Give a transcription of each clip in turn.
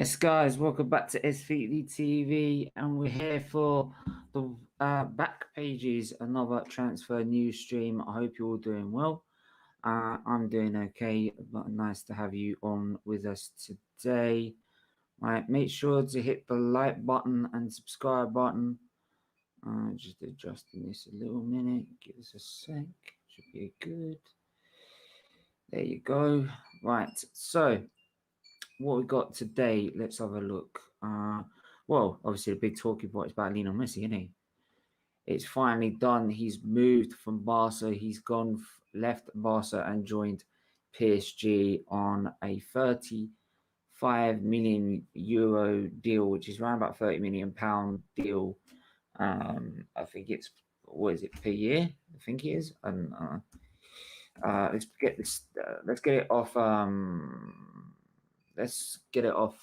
Yes, guys, welcome back to SFeatleyTV, and we're here for the back pages, another transfer news stream. I hope you're all doing well. I'm doing okay, but nice to have you on with us today. Right, make sure to hit the like button and subscribe button. Just adjusting this a little minute. Give us a sec. Should be good. There you go. Right, so what we got today, let's have a look. Well, obviously the big talking point is about Lionel Messi, isn't he? It's finally done. He's moved from Barca. He's left Barca and joined PSG on a 35 million euro deal, which is around about 30 million pound deal. I think it's, what is it, per year? I think it is. And let's get this. Let's get it off. Let's get it off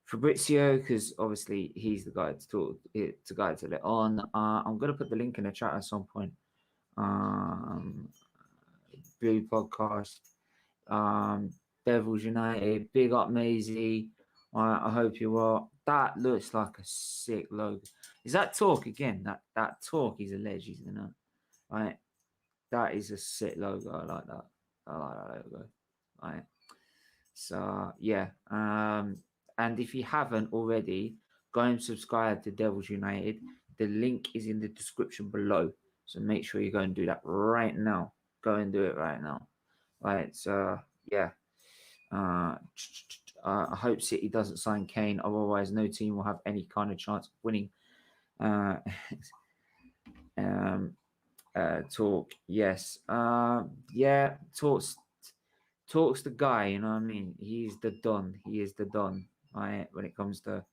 Fabrizio, because obviously he's the guy to talk, the guy to let on. I'm gonna put the link in the chat at some point. Blue podcast, Devils United, big up Maisie. I hope you are. That looks like a sick logo. Is that Talk again? That Talk is a legend, isn't it? Right. That is a sick logo. I like that. I like that logo. Right. So yeah, and if you haven't already, go and subscribe to Devils United. The link is in the description below. So make sure you go and do that right now. Go and do it right now. Right. So yeah. I hope City doesn't sign KANE. Otherwise, no team will have any kind of chance of winning. Talk. Yes. Yeah. Talk's the guy, you know what I mean? He's the Don. He is the Don, right? When it comes to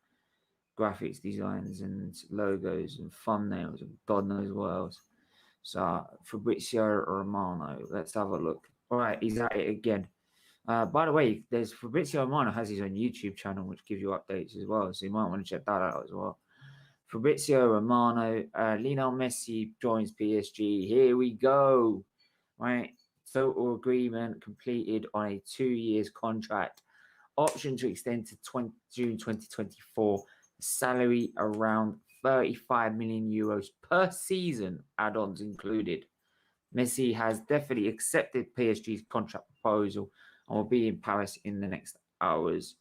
graphics designs and logos and thumbnails and God knows what else. So Fabrizio Romano, let's have a look. All right, he's at it again. By the way, there's Fabrizio Romano has his own YouTube channel which gives you updates as well, so you might want to check that out as well. Fabrizio Romano, Lionel Messi joins PSG. Here we go, right? Total agreement completed on a 2 years contract. Option to extend to June 2024. Salary around 35 million euros per season, add-ons included. Messi has definitely accepted PSG's contract proposal and will be in Paris in the next hours.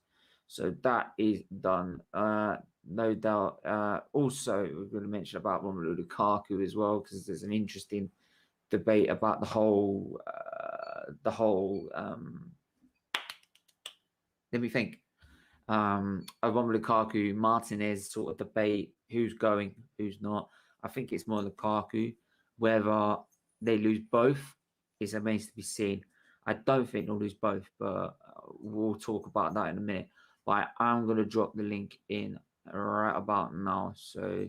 So that is done. No doubt. Also, we're going to mention about Romelu Lukaku as well, because there's an interesting debate about the whole let me think, Romelu Lukaku, Martinez sort of debate, who's going, who's not. I think it's more Lukaku. Whether they lose both is remains to be seen. I don't think they'll lose both, but we'll talk about that in a minute. But I'm going to drop the link in right about now. So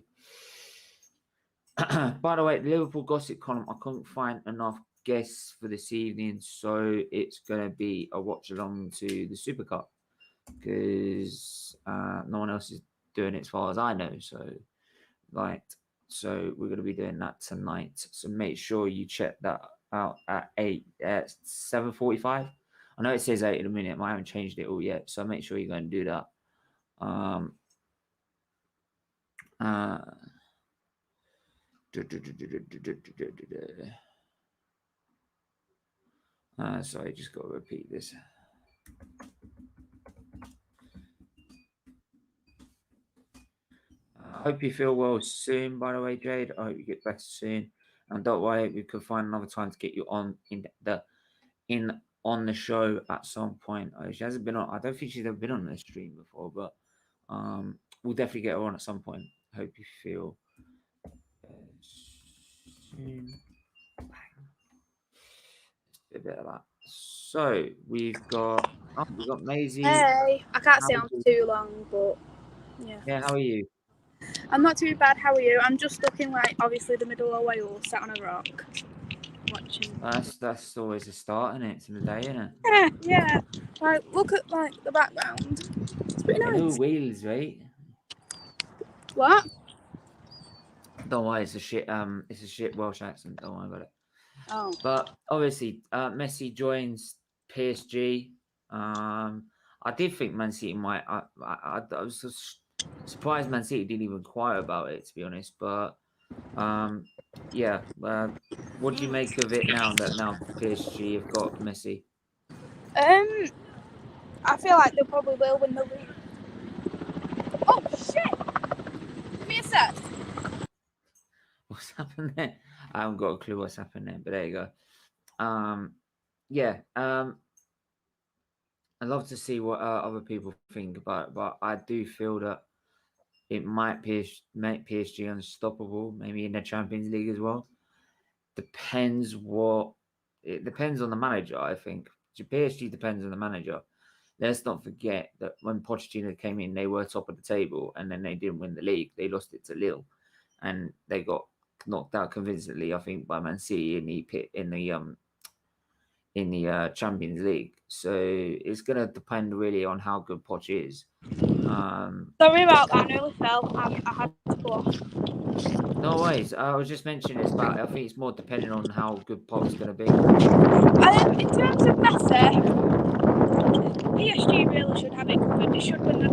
by the way, the Liverpool gossip column, I couldn't find enough guests for this evening, so it's going to be a watch along to the Super Cup, because no one else is doing it as far as I know. So we're going to be doing that tonight. So make sure you check that out at 7:45. I know it says 8 in a minute, but I haven't changed it all yet. So make sure you're going to do that. Sorry, just got to repeat this. I hope you feel well soon, by the way, Jade. I hope you get better soon. And don't worry, we could find another time to get you on on the show at some point. She hasn't been on. I don't think she's ever been on the stream before, but we'll definitely get her on at some point. Hope you feel soon. A bit of that. So we've got Maisie. Hey, I can't stay on for too long, but yeah. Yeah, how are you? I'm not too bad. How are you? I'm just stuck in obviously the middle of Wales, sat on a rock, watching. That's always a start, isn't it? It's in the day, isn't it? Yeah. Look at the background. It's pretty nice. No wheels, right? What? Don't worry, it's a shit Welsh accent. Don't worry about it. Oh. But obviously, Messi joins PSG. I I did think Man City might. I was just surprised Man City didn't even inquire about it, to be honest. But yeah. What do you make of it now that PSG have got Messi? I feel like they probably will win the league. Oh shit! Give me a sec. What's happened there? I haven't got a clue what's happened there, but there you go. Yeah. I'd love to see what other people think about it, but I do feel that it might make PSG unstoppable, maybe in the Champions League as well. Depends what it depends on the manager. I think PSG depends on the manager. Let's not forget that when Pochettino came in, they were top of the table, and then they didn't win the league. They lost it to Lille, and they got knocked out convincingly, I think, by Man City in the Champions League. So it's going to depend really on how good Poch is. Sorry about that. I nearly fell. I had to go off. No worries. I was just mentioning it's about. I think it's more depending on how good Poch's going to be. In terms of Messi, PSG really should have it covered. They should win the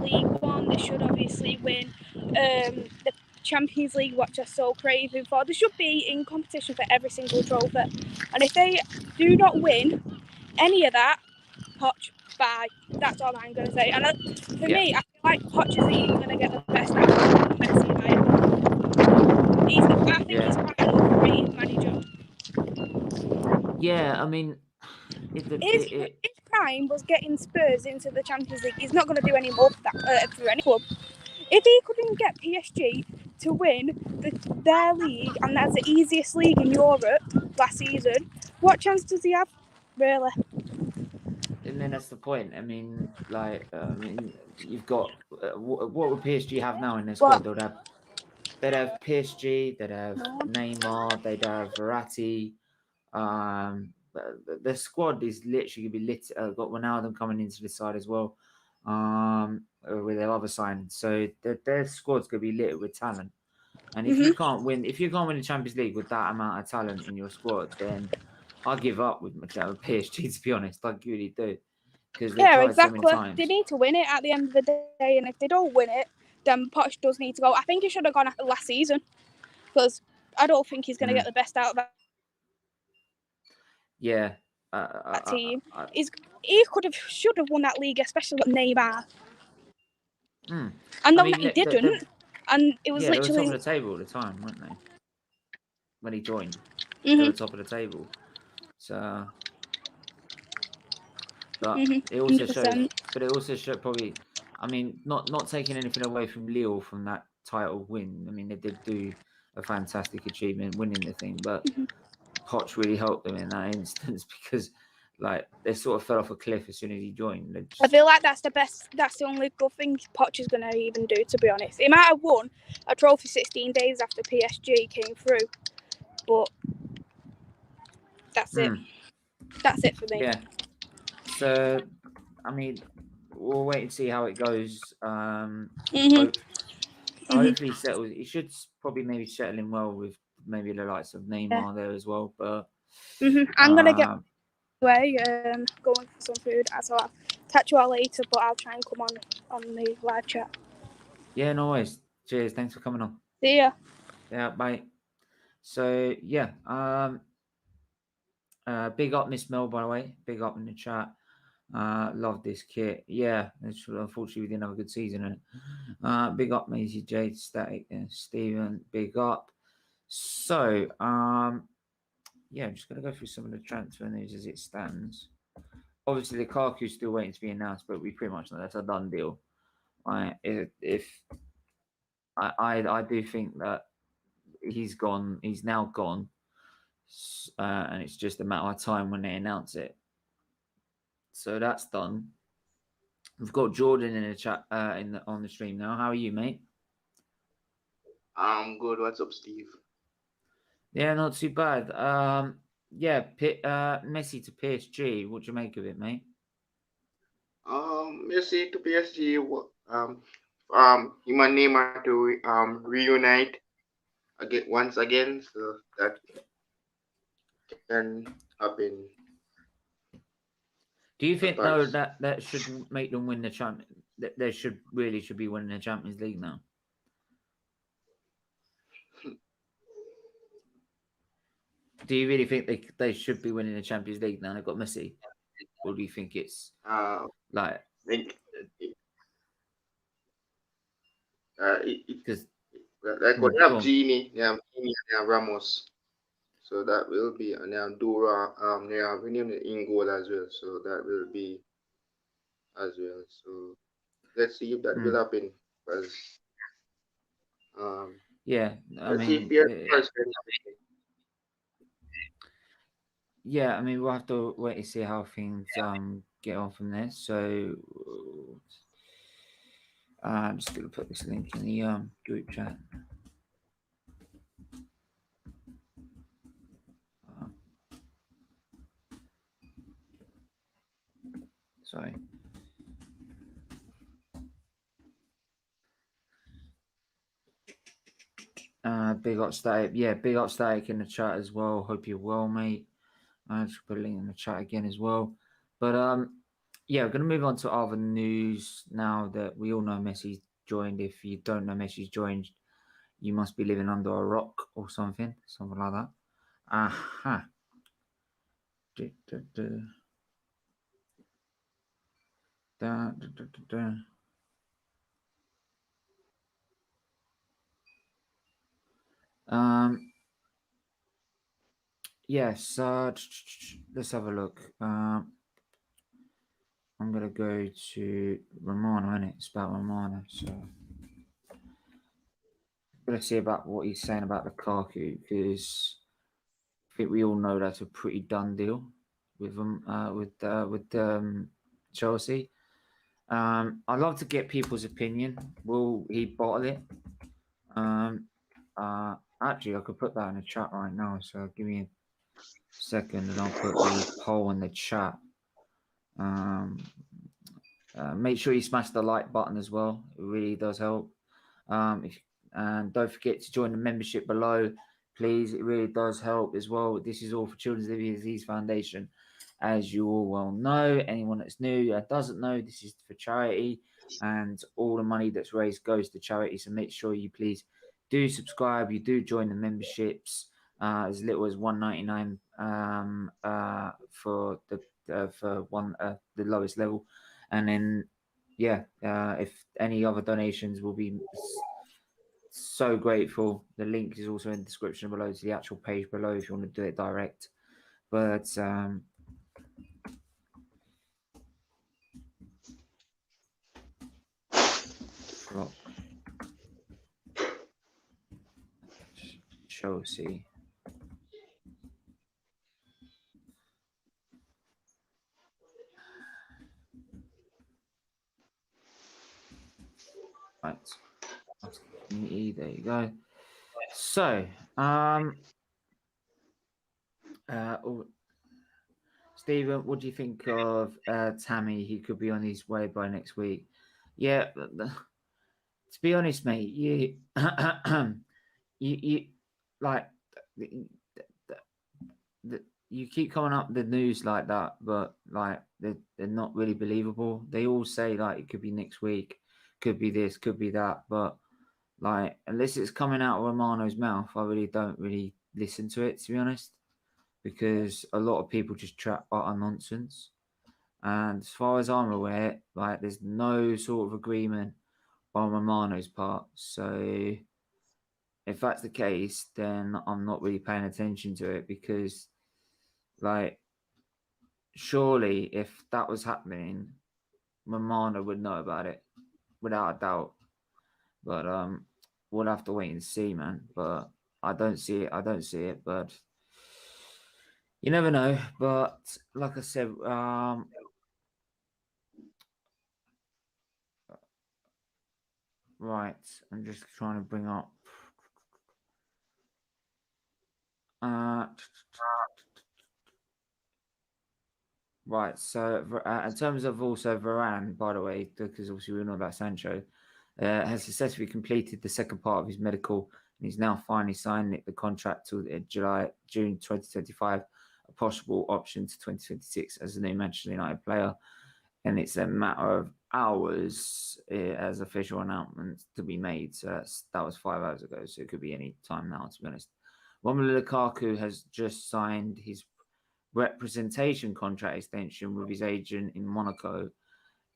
League One. They should obviously win the Champions League, which they're so craving for. They should be in competition for every single trophy. And if they do not win any of that, Poch, bye. That's all I'm going to say. And for me, I feel like Poch is even going to get the best out of Messi. I think he's quite an overrated manager. Yeah, I mean, his prime was getting Spurs into the Champions League. He's not going to do any more for that for any club. If he couldn't get PSG to win their league, and that's the easiest league in Europe last season, what chance does he have, really? And then that's the point. I mean, you've got what would PSG have now in their squad? They'd have PSG, they'd have Neymar, they'd have Verratti. The squad is literally gonna be lit. Got Ronaldo coming into the side as well, with their other signings. So their squad's gonna be lit with talent. And if you can't win the Champions League with that amount of talent in your squad, then I give up with PSG. To be honest, I really do, because they tried so many times. They need to win it at the end of the day, and if they don't win it, then Poch does need to go. I think he should have gone after last season, because I don't think he's going to get the best out of that. Yeah, that team. He should have won that league, especially with Neymar. And he didn't. And it was literally. They were top of the table at the time, weren't they? When he joined, they were top of the table. So, but it also 100%. Shows. But it also showed probably. I mean, not taking anything away from Lille from that title win. I mean, they did do a fantastic achievement winning the thing, but Poch really helped them in that instance, because they sort of fell off a cliff as soon as he joined. I feel like that's the only good thing Poch is going to even do, to be honest. He might have won a trophy 16 days after PSG came through, but that's it. That's it for me. Yeah. So, I mean, we'll wait and see how it goes. Hopefully settles. He should probably maybe settle in well with maybe the likes of Neymar there as well. But I'm gonna get away, going for some food. So I'll catch you all later, but I'll try and come on the live chat. Yeah, no worries. Cheers. Thanks for coming on. See ya. Yeah, bye. So yeah, big up Miss Mel, by the way. Big up in the chat. Love this kit. Yeah, unfortunately we didn't have a good season in it. Big up Maisie Jade, Static, and Steven. Big up. So yeah, I'm just gonna go through some of the transfer news as it stands. Obviously, Lukaku's still waiting to be announced, but we pretty much know that's a done deal. I do think that he's gone. He's now gone, and it's just a matter of time when they announce it. So that's done. We've got Jordan in the chat on the stream now. How are you, mate? I'm good. What's up, Steve? Yeah, not too bad. Yeah, Messi to PSG. What do you make of it, mate? Messi to PSG. Him and Neymar to reunite once again, so that can happen. Do you think though advice. that should make them win the champion? That they should be winning the Champions League now? Do you really think they should be winning the Champions League now? They've got Messi, or do you think it's like Think because like what they go have on? Genie, they have Ramos. So that will be, and they have Dora, they have him in goal as well. So that will be as well. So let's see if that will happen. Because Yeah, I let's see if mean, the first yeah, I mean, we'll have to wait and see how things get on from there. So I'm just gonna put this link in the group chat. Sorry. Big up static. Yeah, big up static in the chat as well. Hope you're well, mate. I'll just put a link in the chat again as well. But yeah, we're gonna move on to other news now that we all know Messi's joined. If you don't know Messi's joined, you must be living under a rock or something like that. Aha. Da, da, da. Da, da, da, da, da. Yes, let's have a look. I'm gonna go to Romano, innit? It's about Romano, so let's see about what he's saying about Lukaku, because I think we all know that's a pretty done deal with them, with Chelsea. I'd love to get people's opinion. Will he bottle it? Actually, I could put that in the chat right now. So give me a second, and I'll put the poll in the chat. Make sure you smash the like button as well. It really does help. And don't forget to join the membership below, please. It really does help as well. This is all for Children's Liver Disease Foundation, as you all well know. Anyone that's new and doesn't know, this is for charity, and all the money that's raised goes to charity. So make sure you please do subscribe. You do join the memberships. As little as $1.99 for the the lowest level, and then yeah, if any other donations will be so grateful. The link is also in the description below to the actual page below if you want to do it direct. But Chelsea. Right. There you go. So, Stephen, what do you think of Tammy? He could be on his way by next week. Yeah, to be honest, mate, you like you keep coming up the news like that, but like they're not really believable. They all say like it could be next week, could be this, could be that, but like unless it's coming out of Romano's mouth, I really don't really listen to it, to be honest, because a lot of people just chat utter nonsense. And as far as I'm aware, like there's no sort of agreement on Romano's part. So if that's the case, then I'm not really paying attention to it, because like surely if that was happening, Romano would know about it without a doubt. But we'll have to wait and see, man. But I don't see it. But you never know. But like I said, right. I'm just trying to bring up. Right. So in terms of also Varane, by the way, because obviously we know about Sancho, has successfully completed the second part of his medical, and he's now finally signed the contract to June 2025 a possible option to 2026 as a new Manchester United player. And it's a matter of hours as official announcement to be made. So that was 5 hours ago. So it could be any time now, to be honest. Romelu Lukaku has just signed his representation contract extension with his agent in Monaco,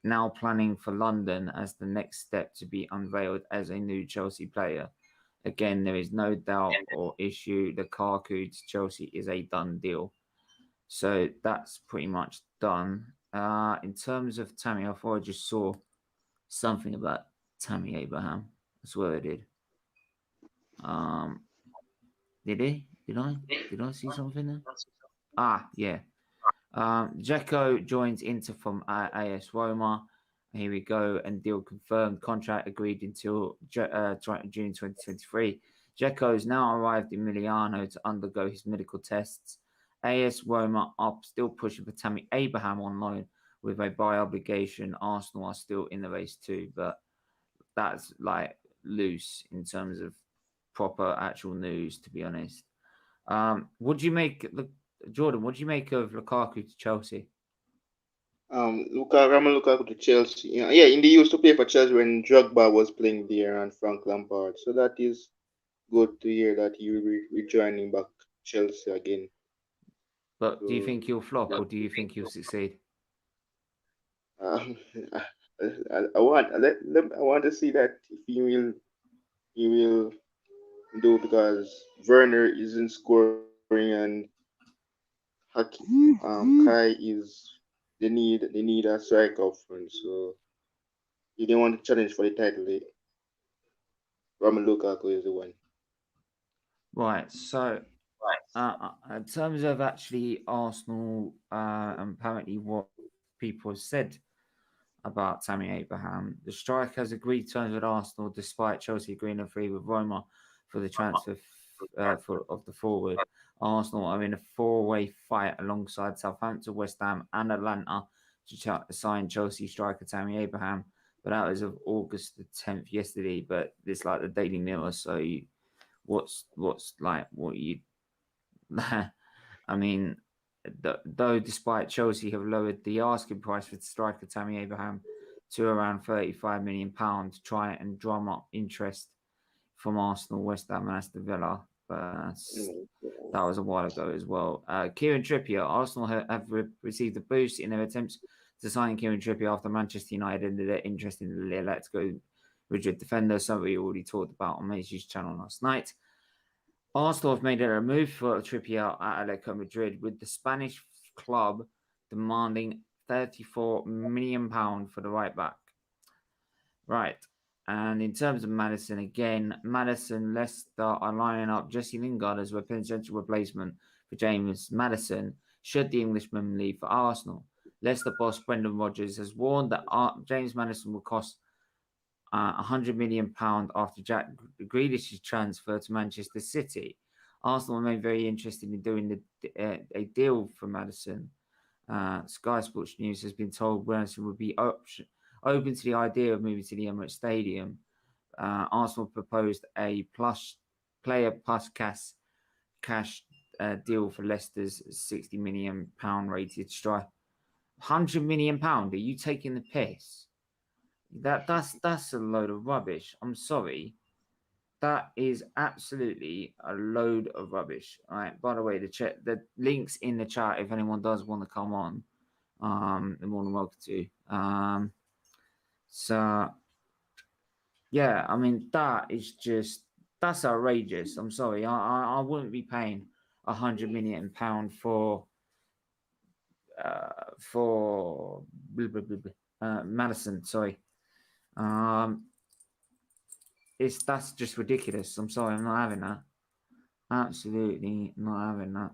now planning for London as the next step to be unveiled as a new Chelsea player. Again, there is no doubt or issue. Lukaku to Chelsea is a done deal. So that's pretty much done. In terms of Tammy, I thought I just saw something about Tammy Abraham. That's what I did. Did he? Did I? Did I see something there? Yeah. Dzeko joins Inter from AS Roma. Here we go. And deal confirmed. Contract agreed until June 2023. Dzeko has now arrived in Milano to undergo his medical tests. AS Roma are still pushing for Tammy Abraham on loan with a buy obligation. Arsenal are still in the race too, but that's like loose in terms of proper actual news, to be honest. What do you make, Jordan? What do you make of Lukaku to Chelsea? Romelu Lukaku to Chelsea. Yeah, he used to play for Chelsea when Drogba was playing there and Frank Lampard. So that is good to hear that he will be rejoining back Chelsea again. But do you think he'll flop or do you think he'll succeed? I want to see that if he will do, because Werner isn't scoring and Kai is they need a striker up front, so he didn't want to challenge for the title. Romelu Lukaku is the one. Right. So, in terms of actually Arsenal, apparently what people have said about Tammy Abraham, the striker has agreed terms with Arsenal despite Chelsea agreeing a fee with Roma for the transfer of the forward. Arsenal are in a four-way fight alongside Southampton, West Ham, and Atlanta to sign Chelsea striker Tammy Abraham. But that was of August the 10th yesterday. But it's like the Daily Mirror, so what's like what you? I mean, though, despite Chelsea have lowered the asking price for striker Tammy Abraham to around £35 million to try and drum up interest from Arsenal, West Ham, and Aston Villa. But that was a while ago as well. Kieran Trippier. Arsenal have received a boost in their attempts to sign Kieran Trippier after Manchester United ended their interest in the Atletico Madrid defender, something we already talked about on MESSI'S channel last night. Arsenal have made a move for Trippier at Atletico Madrid, with the Spanish club demanding £34 million for the right back. Right. And in terms of Maddison, again, Leicester are lining up Jesse Lingard as a potential replacement for James Maddison should the Englishman leave for Arsenal. Leicester boss Brendan Rodgers has warned that James Maddison will cost £100 million after Jack Grealish's transfer to Manchester City. Arsenal remain very interested in doing a deal for Maddison. Sky Sports News has been told Maddison would be open to the idea of moving to the Emirates Stadium. Arsenal proposed a player plus cash deal for Leicester's £60 million rated striker. £100 million? Are you taking the piss? That's a load of rubbish. I'm sorry. That is absolutely a load of rubbish. All right. By the way, the links in the chat if anyone does want to come on. They're more than welcome to. So yeah, I mean that's outrageous. I'm sorry. I wouldn't be paying £100 million for Madison. Sorry. That's just ridiculous. I'm sorry, I'm not having that. Absolutely not having that.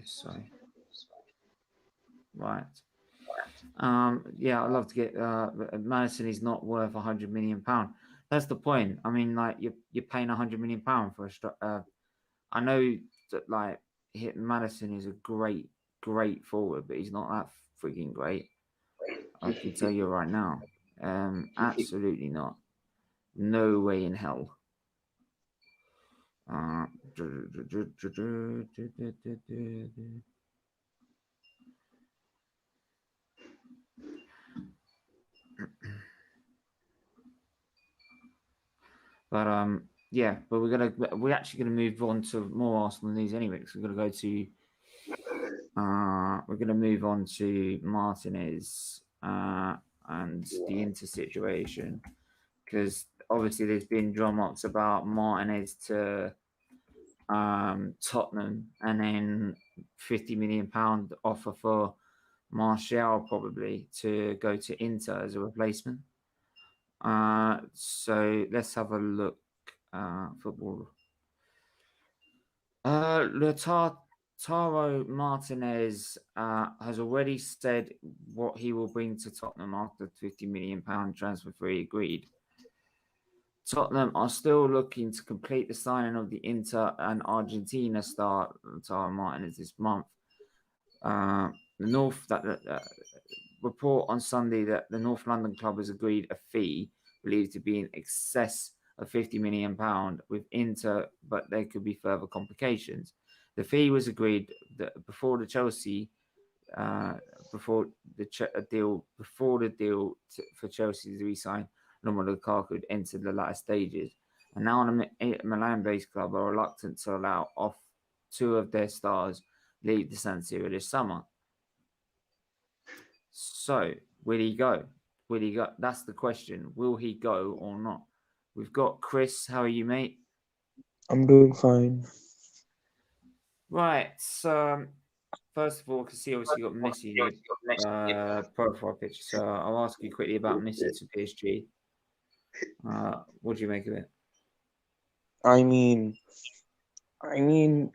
Sorry. Right. Yeah, I'd love to get Madison is not worth £100 million. That's the point. I mean, like you're paying £100 million for a I know that like Madison is a great forward, but he's not that freaking great. I can tell you right now. Absolutely not. No way in hell. But yeah, but we're actually gonna move on to more Arsenal news anyway. Because we're gonna go to we're gonna move on to Martinez and the Inter situation, because obviously there's been drum ups about Martinez to Tottenham, and then £50 million offer for Martial probably to go to Inter as a replacement. So let's have a look. Football. Lautaro Martinez has already said what he will bring to Tottenham after £50 million transfer fee agreed. Tottenham are still looking to complete the signing of the Inter and Argentina star Lautaro Martinez this month. Report on Sunday that the North London club has agreed a fee believed to be in excess of £50 million with Inter, but there could be further complications. The fee was agreed before the deal for Chelsea to re-sign Romelu Lukaku had entered the latter stages, and now the Milan-based club are reluctant to allow off two of their stars leave the San Siro this summer. So, will he go? Will he go? That's the question. Will he go or not? We've got Chris. How are you, mate? I'm doing fine. Right. So, first of all, I can see obviously you got Messi in your profile picture. So, I'll ask you quickly about Messi to PSG. What do you make of it? I mean, the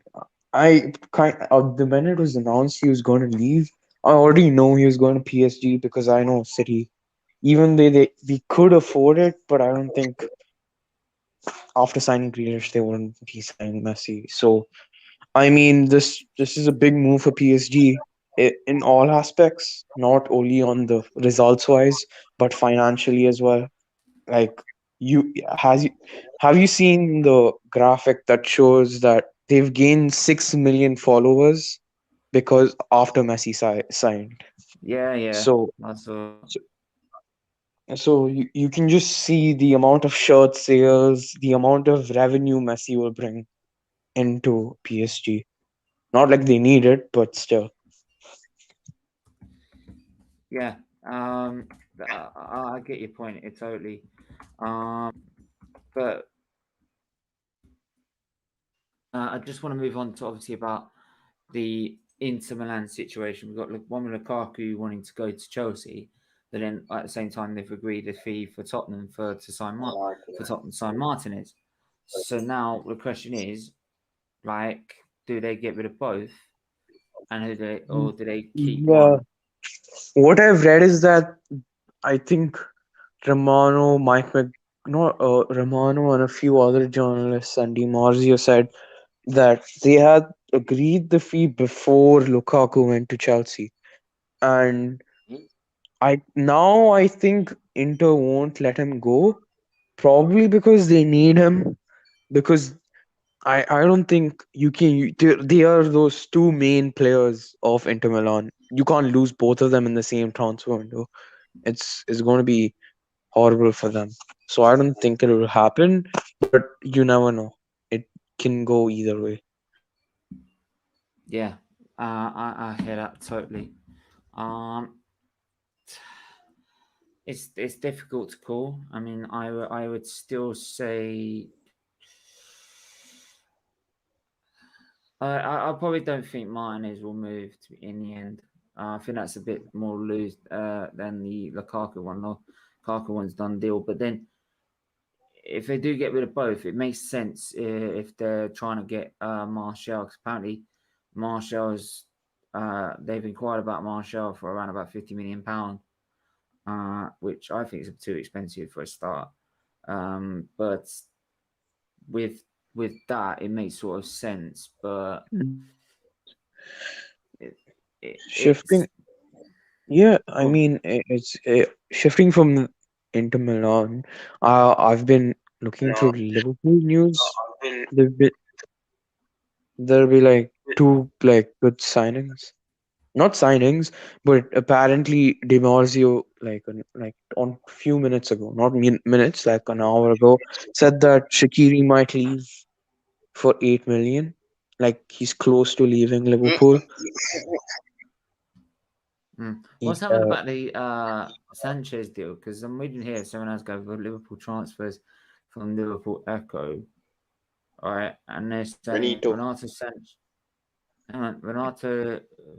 minute it was announced he was going to leave, I already know he was going to PSG because I know City. Even we could afford it, but I don't think after signing Grealish they wouldn't be signing Messi. So I mean, this is a big move for PSG in all aspects, not only on the results wise, but financially as well. Like you has you have you seen the graphic that shows that they've gained 6 million followers because after Messi signed. Yeah. So That's all. you can just see the amount of shirt sales, the amount of revenue Messi will bring into PSG. Not like they need it, but still. Yeah. I get your point. It totally. But I just want to move on to obviously about the Inter Milan situation. We've got one with Lukaku wanting to go to Chelsea, but then at the same time they've agreed a fee for Tottenham for Tottenham to sign Martinez. So now the question is, like, do they get rid of both, and do they keep Yeah. one? What I've read is that I think Romano, Romano and a few other journalists and Di Marzio said that they had agreed the fee before Lukaku went to Chelsea. And I think Inter won't let him go, probably because they need him. Because I don't think they are those two main players of Inter Milan. You can't lose both of them in the same transfer window. It's going to be horrible for them. So I don't think it will happen, but you never know. It can go either way. Yeah, I hear that totally. Um, it's difficult to call. I mean, I would still say I probably don't think Martinez will move in the end. I think that's a bit more loose than the Lukaku one. Lukaku one's done deal. But then, if they do get rid of both, it makes sense if they're trying to get Martial. Because apparently, Martial's they've inquired about Martial for around about £50 million, which I think is too expensive for a start. But with that, it makes sort of sense. But It, it's Shifting, yeah, I oh, mean, it's shifting from Inter Milan. I've been looking through Liverpool news. There'll be there'll be like two like good signings, not signings, but apparently Dimarzio like on few minutes ago, not minutes, like an hour ago, said that Shaqiri might leave for 8 million. Like he's close to leaving Liverpool. What's happened about the Sanchez deal? Because I'm reading here, someone else go for Liverpool transfers from Liverpool Echo. All right, and they're saying Benito. Renato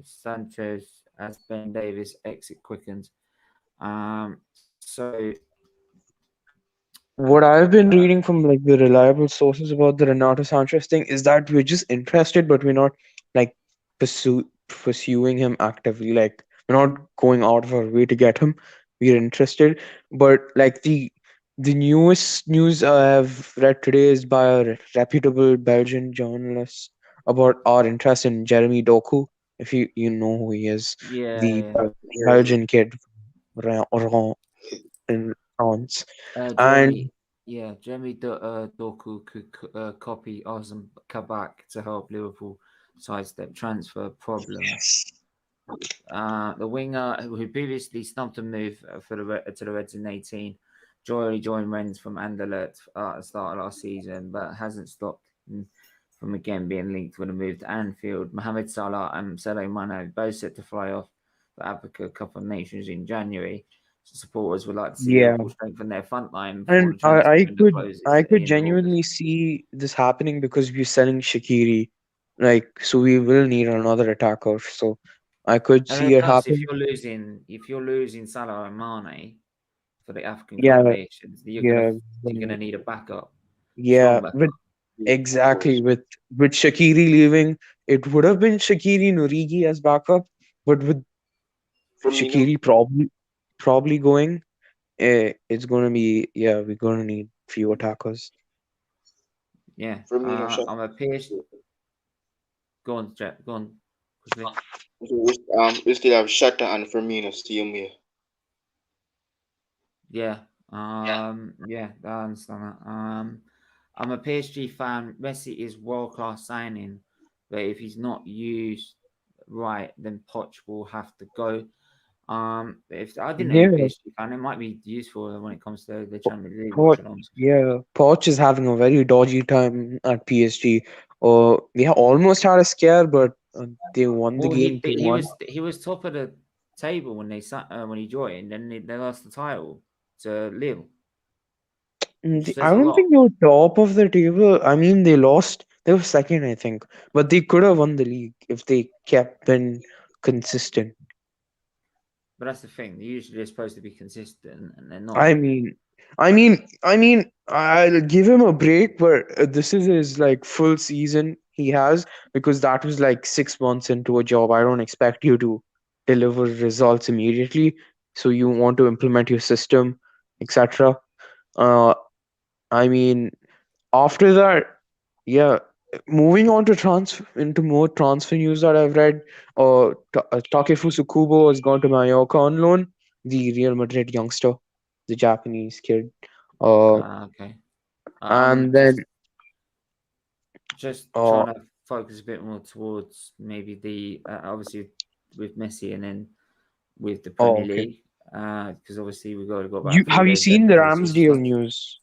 Sanchez as Ben Davis exit quickens. So What I've been reading from like the reliable sources about the Renato Sanchez thing is that we're just interested, but we're not like pursuing him actively. Like we're not going out of our way to get him. We're interested, but like the newest news I have read today is by a reputable Belgian journalist about our interest in Jeremy Doku. If you know who he is, the yeah, Belgian kid, Rouen in France, and Jeremy Doku could copy Ozan Kabak to help Liverpool sidestep transfer problems. The winger who previously snubbed a move to the Reds in 18, joined Rennes from Anderlecht at the start of last season, but hasn't stopped from again being linked with a move to Anfield. Mohamed Salah and Sadio Mane both set to fly off for Africa Cup of Nations in January. So supporters would like to see yeah. Liverpool strengthen their front line before And the transfer window I closes at the could end of genuinely August. see this happening because we're selling Shaqiri, like so we will need another attacker. So I could And then see it plus, happen. if you're losing Salah and Mane for the African Cup of Yeah, Nations, yeah, you're gonna need a backup, yeah. strong With backup. Of exactly course. with Shaqiri leaving, it would have been Shaqiri Norigi as backup, but with Firmino. Shaqiri probably going, it's gonna be yeah. We're gonna need few attackers. Yeah, Firmino shot. I'm a PS. Go on, Jack. Go on quickly. So we still have Shatta and Firmino same way. Yeah, I understand that. I'm a PSG fan. Messi is world class signing, but if he's not used right, then Poch will have to go. If I didn't know you're a Yeah, PSG fan, it might be useful when it comes to the Champions League Poch, watching on. yeah, Poch is having a very dodgy time at PSG. They almost had a scare, but they won the Well, game 2-1. he was top of the table when he joined, and they lost the title to Lille, which I says a don't lot. think they were top of the table. I mean, they lost. They were second, I think, but they could have won the league if they kept been consistent. But that's the thing. They're supposed to be consistent, and they're not. I mean, I'll give him a break, but this is his like full season he has because that was like 6 months into a job. I don't expect you to deliver results immediately. So you want to implement your system, etc. Uh, I mean, after that, yeah. Moving on to transfer into more transfer news that I've read, Takefusa Kubo has gone to Mallorca on loan. The Real Madrid youngster, the Japanese kid. Uh, Okay. and then Just uh, trying to focus a bit more towards maybe the obviously with Messi and then with the oh, Premier okay. League because obviously got about You a few have you days left seen the of the season. Ramsdale news?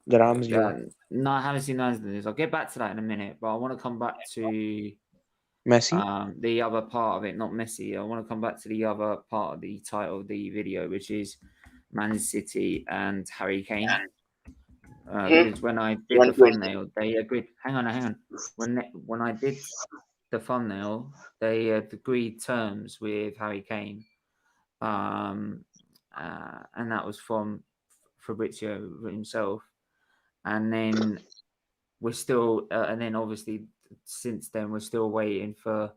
The Ramsdale No, I haven't seen those news. I'll get back to that in a minute, but I want to come back to Messi. the other part of it, not Messi. I want to come back to the other part of the title of the video, which is Man City and Harry Kane. Because when I did the One question. thumbnail, they agreed. Hang on. When I did the thumbnail, they agreed terms with Harry Kane, um, and that was from Fabrizio himself. And then and then obviously since then we're still waiting to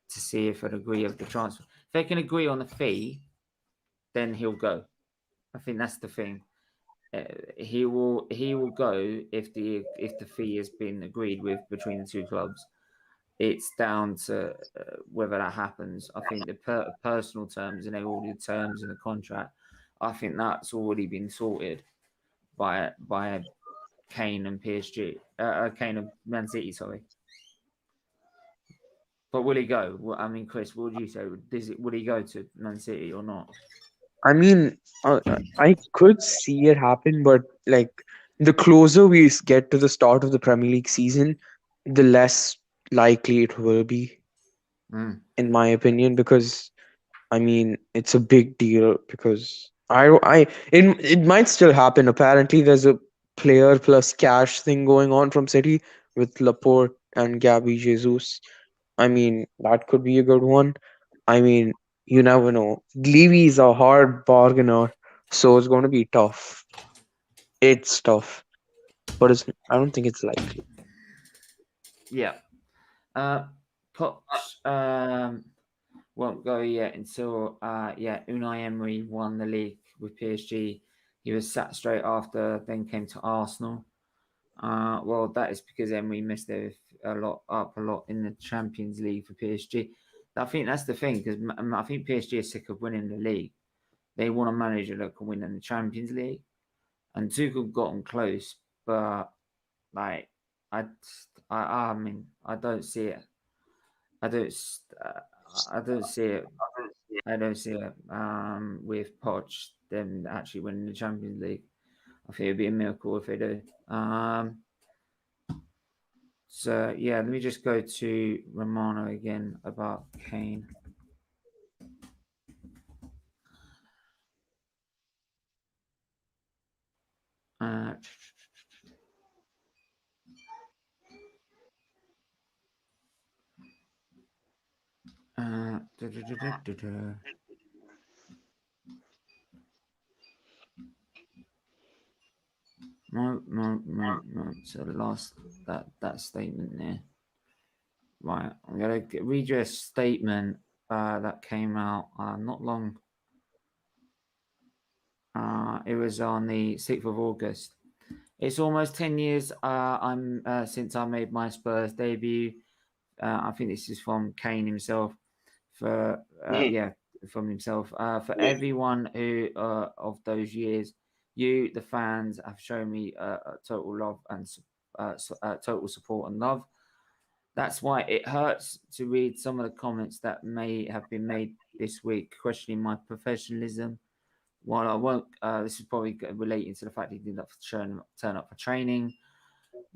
see if an agree of the transfer. If they can agree on the fee, then he'll go. I think that's the thing. He will go if the fee has been agreed with between the two clubs. it's down to whether that happens. I think the personal terms and all the terms in the contract, I think that's already been sorted by Kane and PSG, Kane and Man City. Sorry, but will he go? Well, I mean, Chris, what would you say? Will he go to Man City or not? I mean, I could see it happen, but like the closer we get to the start of the Premier League season, the less likely it will be, Mm. in my opinion, because I mean, it's a big deal because it might still happen. Apparently, there's a player plus cash thing going on from City with Laporte and Gabby Jesus. I mean, that could be a good one. I mean, you never know. Levy is a hard bargainer, so it's going to be tough. It's tough, but I don't think it's likely. Yeah. Poch won't go yet until Unai Emery won the league with PSG. He was sacked straight after, then came to Arsenal. Well, that is because Emery messed a lot in the Champions League for PSG. I think that's the thing because I think PSG is sick of winning the league. They want a manager that can win in the Champions League, and Tuchel got them close, but like I mean I don't see it. I don't I don't see it. I don't see it with Poch them actually winning the Champions League. I think it'd be a miracle if they do. So yeah, let me just go to Romano again about Kane. Uh, uh, da, da, da, da, da. No. So last that statement there. Right, I'm gonna read you a statement that came out not long. It was on the 6th of August. It's almost 10 years since I made my Spurs debut. I think this is from Kane himself. From himself. For everyone who of those years, you, the fans, have shown me total love and total support and love. That's why it hurts to read some of the comments that may have been made this week, questioning my professionalism. While I won't, this is probably relating to the fact he did not turn up for training.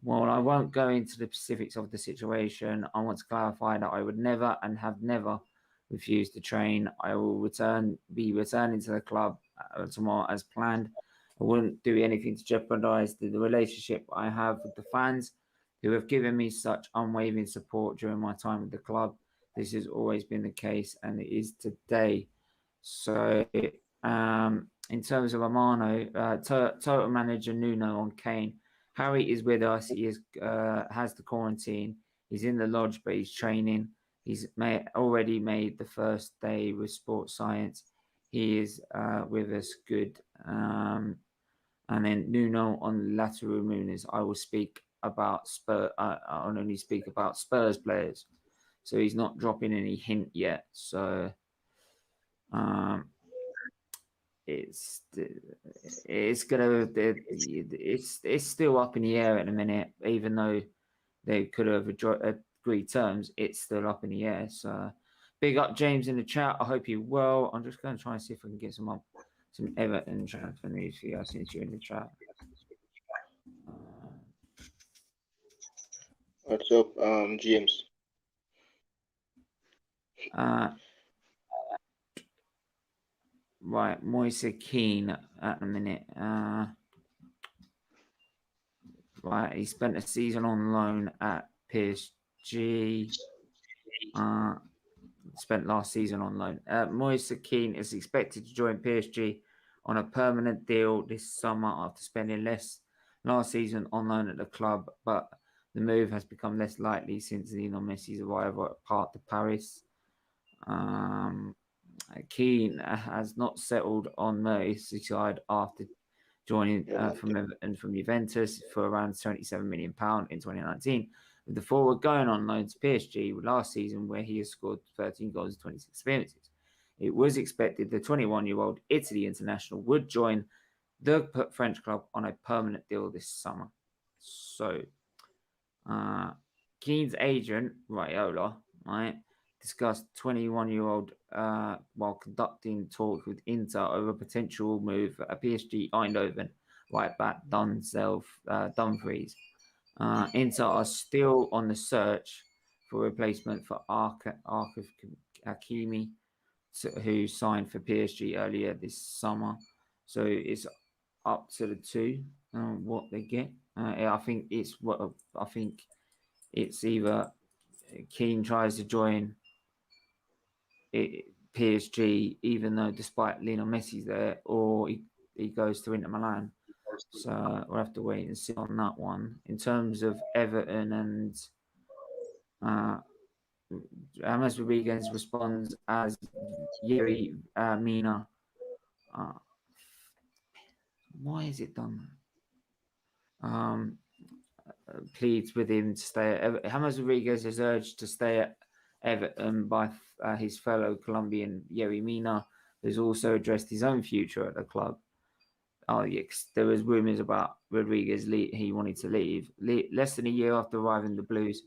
While I won't go into the specifics of the situation, I want to clarify that I would never and have never refused to train. I will be returning to the club tomorrow as planned. I wouldn't do anything to jeopardize the relationship I have with the fans who have given me such unwavering support during my time with the club. This has always been the case and it is today. So, in terms of Amano, total manager Nuno on Kane. Harry is with us. He has the quarantine. He's in the lodge, but he's training. He's already made the first day with sports science. He is with us. Good. And then Nuno on lateral Muniz. I will speak about Spurs. I'll only speak about Spurs players. So he's not dropping any hint yet. So it's still up in the air at the minute, even though they could have agreed terms. It's still up in the air. So big up James in the chat. I hope you're well. I'm just going to try and see if I can get some Everton transfer news for you since you're in the chat. What's up, James? Right, Moise Keane at the minute. Right, he spent a season on loan at PSG. Spent last season on loan. Moise Keane is expected to join PSG on a permanent deal this summer after spending less last season on loan at the club, but the move has become less likely since Lionel Messi's arrival at Parc de Paris. Keane has not settled on Merseyside after joining from Juventus for around £77 million in 2019. with the forward going on loan to PSG last season, where he has scored 13 goals and 26 appearances. It was expected the 21-year-old Italy international would join the French club on a permanent deal this summer. So, Keane's agent, Raiola, right, discussed 21-year-old while conducting talks with Inter over a potential move for a PSG Eindhoven right back Dumfries. Inter are still on the search for a replacement for Arif Hakimi, who signed for PSG earlier this summer. So it's up to the two what they get. I think it's either Keane tries to join PSG, even though despite Lionel Messi's there, or he goes to Inter Milan. So we'll have to wait and see on that one. In terms of Everton and James Rodriguez responds as Yerry Mina. Why is it done? Pleads with him to stay at James Rodriguez is urged to stay at Everton by his fellow Colombian Yerry Mina, who's also addressed his own future at the club. There was rumours about Rodriguez. He wanted to leave. Less than a year after arriving the Blues,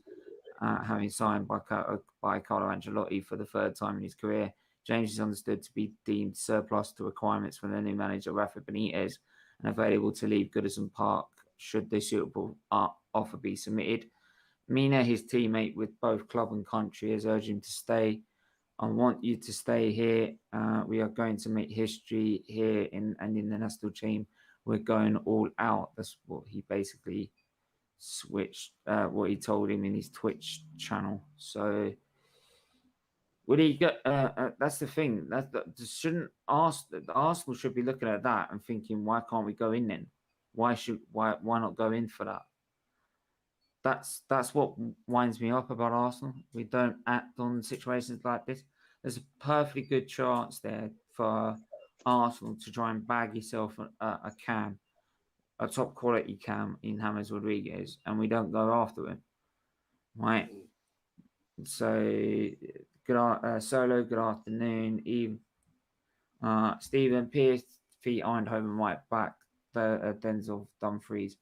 having signed by Carlo Ancelotti for the third time in his career, James is understood to be deemed surplus to requirements from the new manager Rafa Benitez and available to leave Goodison Park should the suitable offer be submitted. Mina, his teammate with both club and country, has urged him to stay. I want you to stay here. We are going to make history here in the national team. We're going all out. That's what he basically switched, what he told him in his Twitch channel. So, would he get? That's the thing. Arsenal should be looking at that and thinking, why can't we go in then? Why not go in for that? That's what winds me up about Arsenal. We don't act on situations like this. There's a perfectly good chance there for Arsenal to try and bag yourself a top quality cam in James Rodriguez, and we don't go after him, right? So, Solo, good afternoon. Eve, Stephen, PSV Eindhoven right back, Denzel Dumfries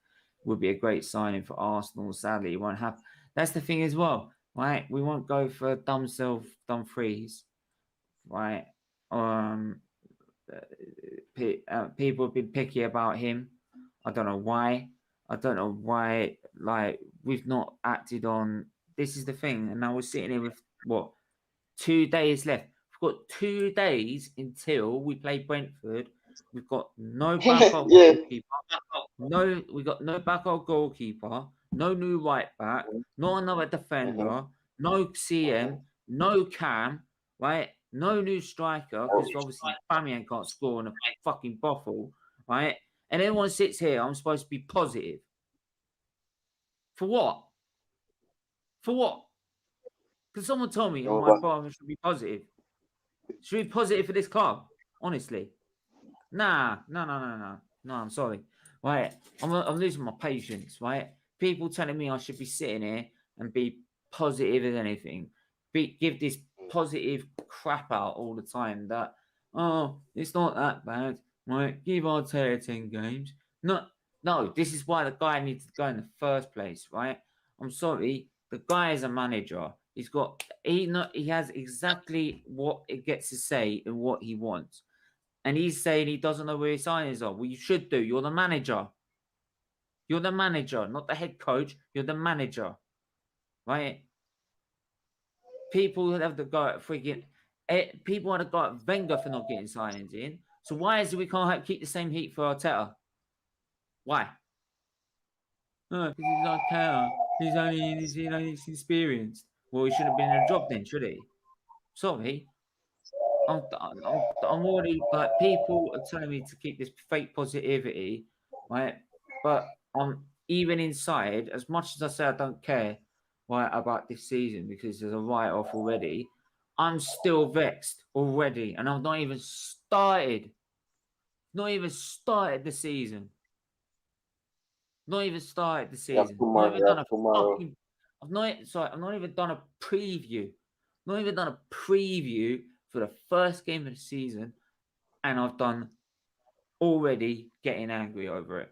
would be a great signing for Arsenal. Sadly, it won't happen. That's the thing as well, right? We won't go for Dumfries, right? People have been picky about him. I don't know why. Like, we've not acted on. This is the thing, and now we're sitting here with 2 days left. We've got 2 days until we play Brentford. We've got no backup goalkeeper. We got no backup goalkeeper. No new right back. Not another defender. No CM. No Cam. Right. No new striker, because obviously Bamian can't score in a fucking bottle. Right. And everyone sits here. I'm supposed to be positive. For what? For what? Because someone told me my brother should be positive. Should be positive for this club. Honestly. No. I'm sorry. Right. I'm losing my patience. Right. People telling me I should be sitting here and be positive as anything. Give this positive crap out all the time that, it's not that bad. Right. Give Arteta 10 games. No. This is why the guy needs to go in the first place. Right. I'm sorry. The guy is a manager. He has exactly what it gets to say and what he wants. And he's saying he doesn't know where his signings are. Well, you should do. You're the manager. You're the manager, not the head coach. You're the manager. Right? People have to go at people want to go at Wenger for not getting signings in. So why is it we can't keep the same heat for Arteta? Why? Because he's Arteta. He's experienced. Well, he shouldn't have been in a job then, should he? Sorry. I'm already, like, people are telling me to keep this fake positivity, right? But even inside, as much as I say I don't care, right, about this season because there's a write-off already, I'm still vexed already, and I've not even started the season. Not even started the season. Tomorrow. I've not even done a preview. Not even done a preview for the first game of the season, and I've done already getting angry over it.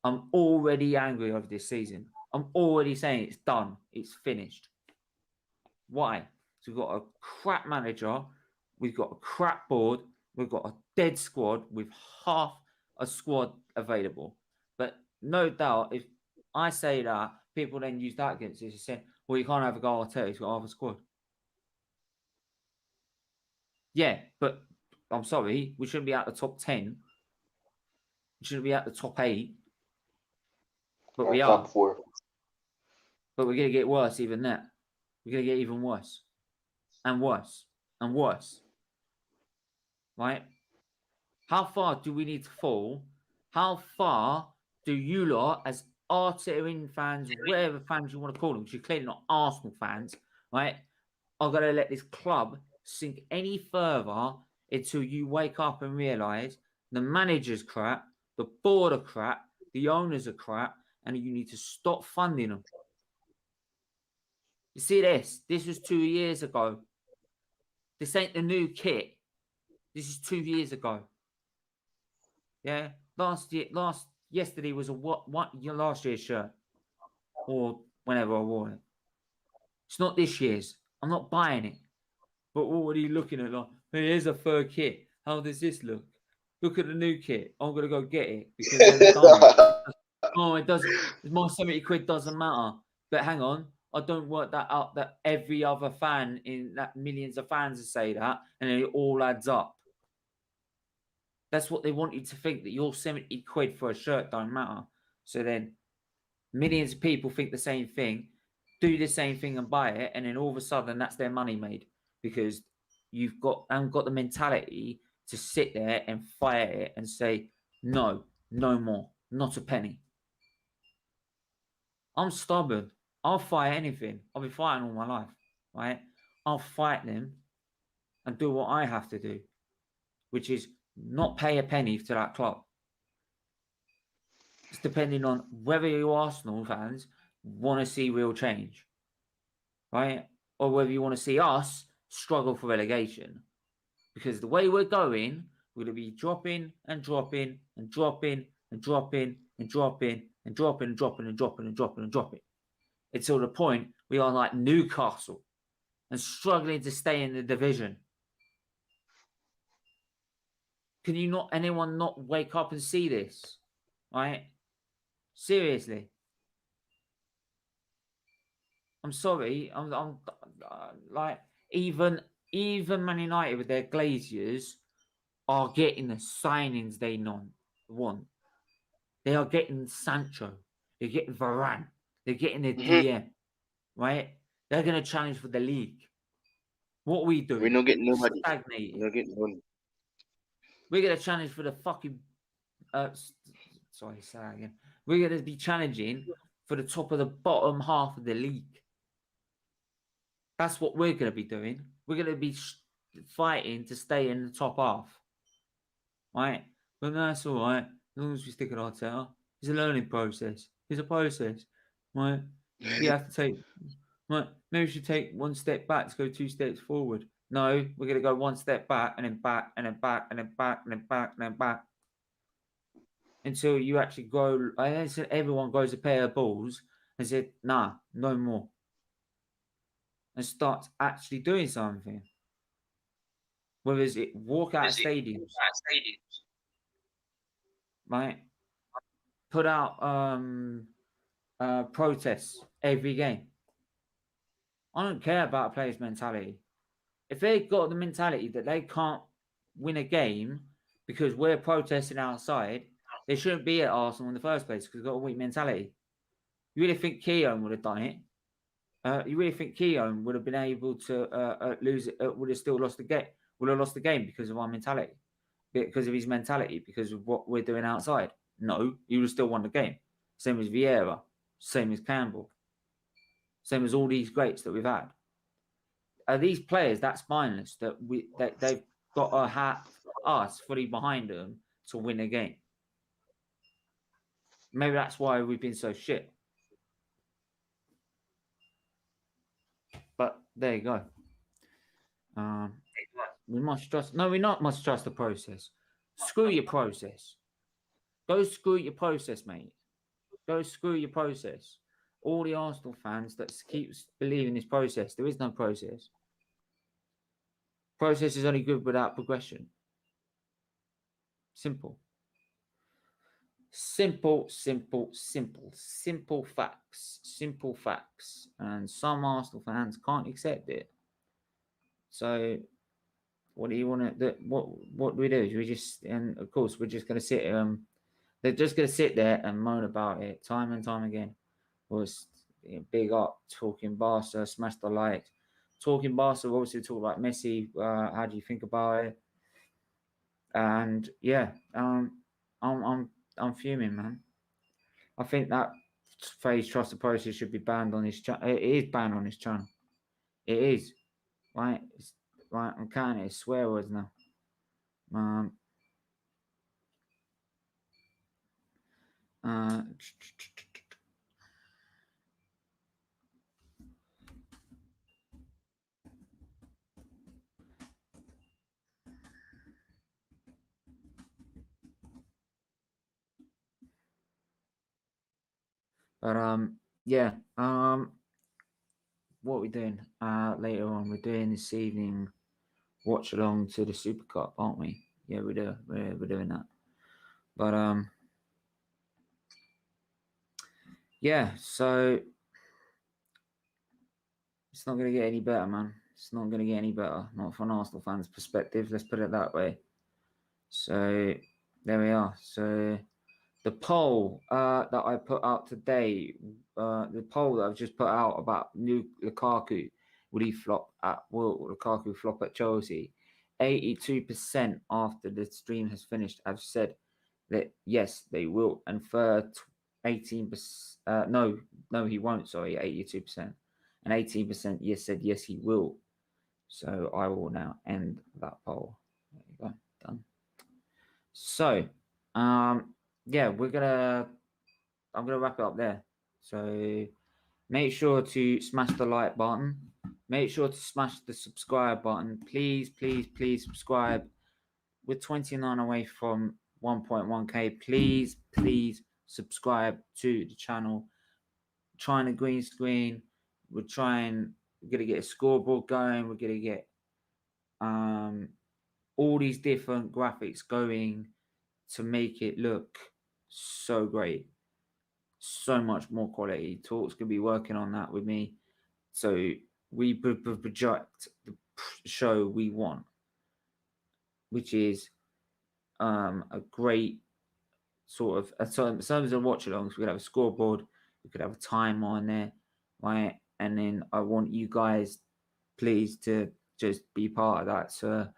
I'm already angry over this season. I'm already saying it's done. It's finished. Why? So we've got a crap manager. We've got a crap board. We've got a dead squad with half a squad available. But no doubt, if I say that, people then use that against us. Saying, well, you can't have a goal Arteta. He's got half a squad. Yeah, but I'm sorry. We shouldn't be out the top 10. We shouldn't be out the top 8. But we are. Top 4. But we're going to get worse even that. We're going to get even worse. And worse. And worse. Right? How far do we need to fall? How far do you lot, as Arteta fans, whatever fans you want to call them, because you're clearly not Arsenal fans, right, are going to let this club sink any further until you wake up and realise the manager's crap, the board are crap, the owners are crap, and you need to stop funding them. You see this? This was 2 years ago. This ain't the new kit. This is 2 years ago. Yeah, yesterday was last year's shirt, or whenever I wore it. It's not this year's. I'm not buying it. But what are you looking at? Like, hey, here's a fur kit. How does this look? Look at the new kit. I'm gonna go get it because I'm done. Oh, it doesn't. My 70 quid doesn't matter. But hang on, I don't work that out. That every other fan in that millions of fans say that, and it all adds up. That's what they want you to think, that your 70 quid for a shirt don't matter. So then millions of people think the same thing, do the same thing and buy it. And then all of a sudden that's their money made because you haven't got the mentality to sit there and fight it and say, no, no more, not a penny. I'm stubborn. I'll fight anything. I've been fighting all my life, right? I'll fight them and do what I have to do, which is not pay a penny to that club. It's depending on whether you Arsenal fans want to see real change, right? Or whether you want to see us struggle for relegation. Because the way we're going, we're going to be dropping and dropping and dropping and dropping and dropping and dropping and dropping and dropping and dropping and dropping. Until the point we are like Newcastle and struggling to stay in the division. Can you not, anyone not wake up and see this? Right? Seriously. I'm sorry. I'm like, even Man United with their Glaziers are getting the signings they want. They are getting Sancho. They're getting Varane. They're getting the DM. Right? They're going to challenge for the league. What are we doing? We're not getting nobody. Stagnating. We're not getting none. We're going to challenge for the fucking... sorry, say that again. We're going to be challenging for the top of the bottom half of the league. That's what we're going to be doing. We're going to be fighting to stay in the top half. Right? But that's all right. As long as we stick at our tail. It's a learning process. It's a process. Right? You have to take... Right? Maybe we should take one step back to go 2 steps forward. No, we're going to go 1 step back and then back and then back and then back and then back and then back. Until you actually go... I said everyone goes a pair of balls and said, nah, no more. And starts actually doing something. Whether it's walk out stadiums, right? Put out protests every game. I don't care about a player's mentality. If they've got the mentality that they can't win a game because we're protesting outside, they shouldn't be at Arsenal in the first place because they've got a weak mentality. You really think Keown would have done it? You really think Keown would have been able to lose it? Would have still lost the game? Would have lost the game because of our mentality, because of his mentality, because of what we're doing outside? No, he would have still won the game. Same as Vieira, same as Campbell, same as all these greats that we've had. Are these players that spineless that they've got to have us fully behind them to win a game? Maybe that's why we've been so shit. But there you go. We must trust. No, we not must trust the process. Screw your process. Go screw your process, mate. Go screw your process. All the Arsenal fans that keep believing this process, there is no process. Process is only good without progression. Simple. Simple facts. Simple facts. And some Arsenal fans can't accept it. So what do you want to? What do we do? We just, and of course we're just going to sit. They're just going to sit there and moan about it time and time again. Was big up talking Barca, smash the like. Talking Barca, obviously talk about Messi. How do you think about it? And yeah, I'm fuming, man. I think that phrase "trust the process" should be banned on his channel. It is banned on his channel. It is, right? It's, right, I'm counting it. Swear words now. But yeah, what are we doing later on? We're doing this evening watch along to the Super Cup, aren't we? Yeah, we do. We're doing that. But yeah, so it's not going to get any better, man. It's not going to get any better, not from an Arsenal fan's perspective. Let's put it that way. So there we are. So the poll that I put out today, the poll that I've just put out about new Lukaku, will Lukaku flop at Chelsea? 82% after the stream has finished have said that yes, they will, and 18%, no, he won't. Sorry, 82%, and 18% yes said yes, he will. So I will now end that poll. There you go, done. So, yeah, I'm gonna wrap it up there. So make sure to smash the like button. Make sure to smash the subscribe button. Please subscribe. We're 29 away from 1.1k. Please subscribe to the channel. Trying a green screen. We're gonna get a scoreboard going. We're gonna get all these different graphics going to make it look so great, so much more quality. Talk's gonna be working on that with me, so we project the show we want, which is a great sort of in terms of watch-alongs. We could have a scoreboard, we could have a timer on there, right? And then I want you guys, please, to just be part of that. So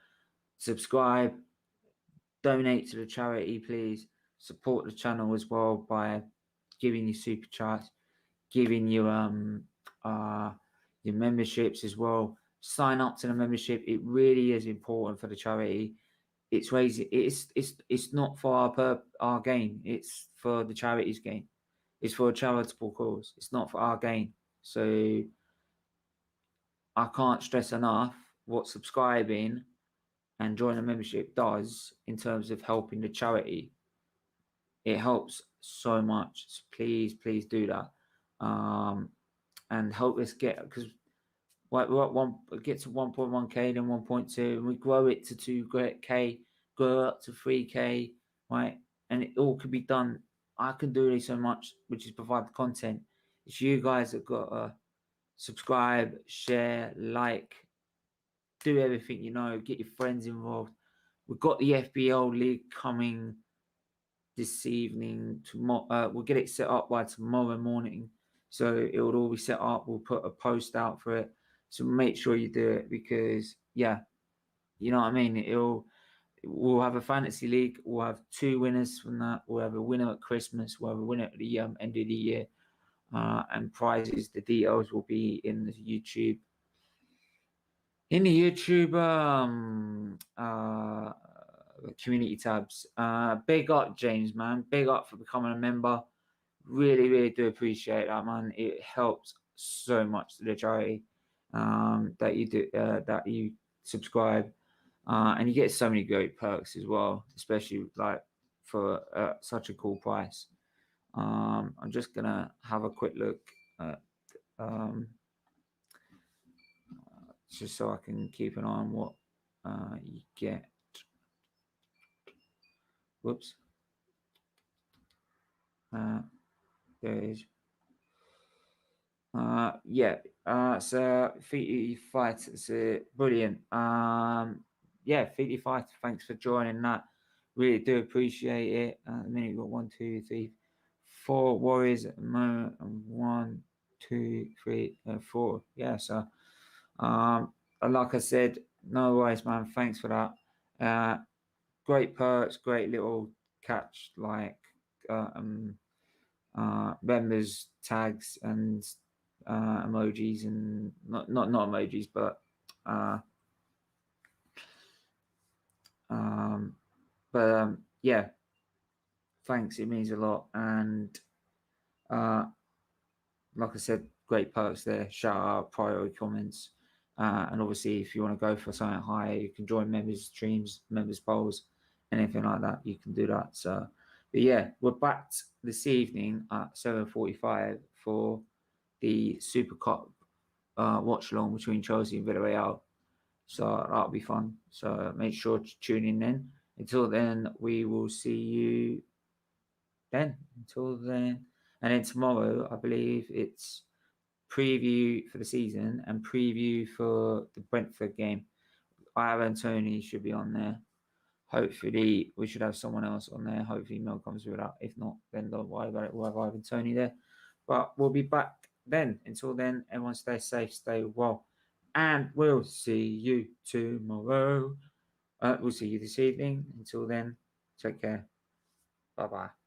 subscribe, donate to the charity, please. Support the channel as well by giving you super chats, giving you your memberships as well. Sign up to the membership. It really is important for the charity. It's raising. It's not for our gain. It's for the charity's gain. It's for a charitable cause. It's not for our gain. So I can't stress enough what subscribing and joining a membership does in terms of helping the charity. It helps so much. So please do that, and help us get, because we're at get to 1.1k, then 1.2, and we grow it to 2k, grow up to 3k, right? And it all can be done. I can do really so much, which is provide the content. It's you guys that got to subscribe, share, like, do everything, get your friends involved. We've got the FBL League coming this evening. Tomorrow, we'll get it set up by tomorrow morning. So it will all be set up. We'll put a post out for it. So make sure you do it, because, yeah, you know what I mean? We'll have a fantasy league. We'll have 2 winners from that. We'll have a winner at Christmas. We'll have a winner at the end of the year. And prizes. The details will be in the YouTube. Community tabs. Big up, James, man. Big up for becoming a member. Really do appreciate that, man. It helps so much to the charity. that you do that you subscribe, and you get so many great perks as well, especially like for such a cool price. I'm just gonna have a quick look at, just so I can keep an eye on what you get. Whoops. There it is. Yeah. So Featley Fight, it's brilliant. Yeah, Featley Fight, thanks for joining that. Really do appreciate it. At the minute, we've got 1, 2, 3, 4 warriors at the moment, and 1, 2, 3, 4. Yeah. So, like I said, no worries, man. Thanks for that. Great perks, great little catch like members tags and emojis, and not emojis, but yeah, thanks, it means a lot. And like I said, great perks there. Shout out, priority comments, and obviously if you want to go for something higher, you can join members streams, members polls, anything like that, you can do that. So but yeah, we're back this evening at 7:45 for the Super Cup watch along between Chelsea and Villarreal. So that'll be fun. So make sure to tune in then. Until then, we will see you then. Until then. And then tomorrow, I believe it's preview for the season and preview for the Brentford game. Ivan Tony should be on there. Hopefully, we should have someone else on there. Hopefully, Mel comes with that. If not, then don't worry about it. We'll have Ivan Tony there. But we'll be back then. Until then, everyone stay safe, stay well. And we'll see you tomorrow. We'll see you this evening. Until then, take care. Bye-bye.